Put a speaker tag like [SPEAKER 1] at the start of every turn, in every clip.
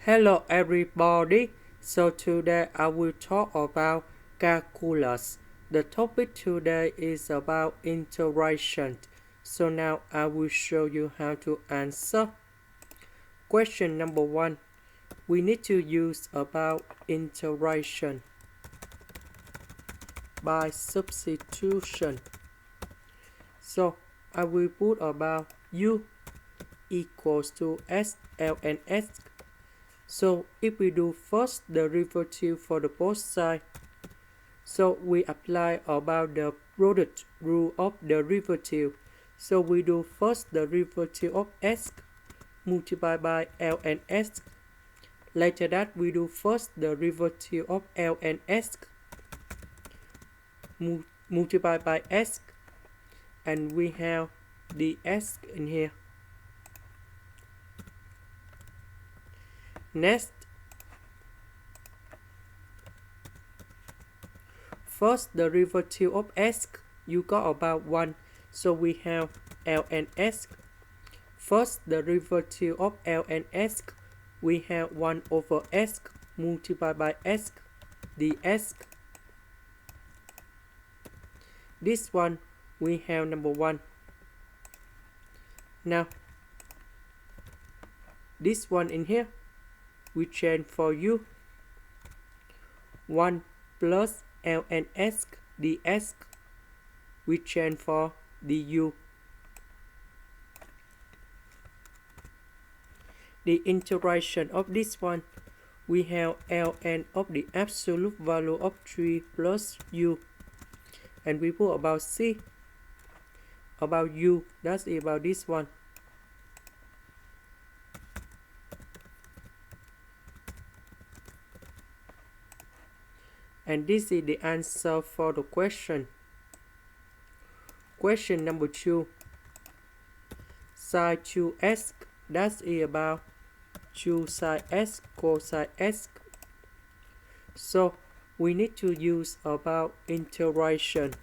[SPEAKER 1] Hello everybody, so today I will talk about calculus. The topic today is about integration. So now I will show you how to answer. Question number 1. We need to use about integration by substitution. So I will put about u equals to s ln s. So if we do first derivative for the both sides, so we apply about the product rule of derivative. So we do first derivative of s multiplied by ln s. Later that we do first derivative of ln s multiplied by s, and we have the s in here. Next, first derivative of s, you got about 1. So we have ln s. First derivative of ln s, we have 1 over s multiplied by s ds. This one we have number 1. Now, this one in here, we change for u. 1 plus ln s ds, we change for du. The integration of this one, we have ln of the absolute value of 3 plus u. And we put about c, about u, that's about this one. And this is the answer for the question. Question number 2. Sin 2x, that's about 2 sin s cosine s. So we need to use about integration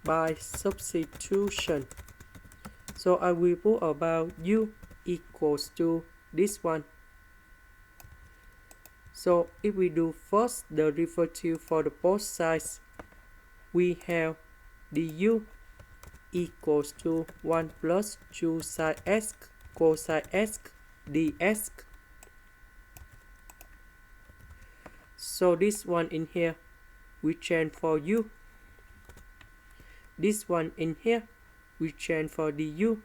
[SPEAKER 1] by substitution. So I will put about u equals to this one. So if we do first derivative for the both sides, we have du equals to 1 plus 2 sin s cosine s ds. So this one in here, we change for u. This one in here, we change for du.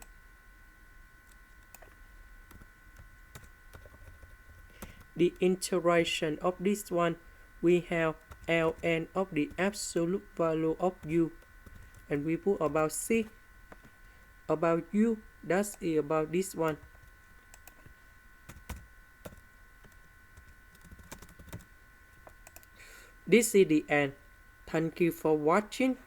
[SPEAKER 1] The integration of this one, we have ln of the absolute value of u, and we put about c, about u, that's about this one. This is the end. Thank you for watching.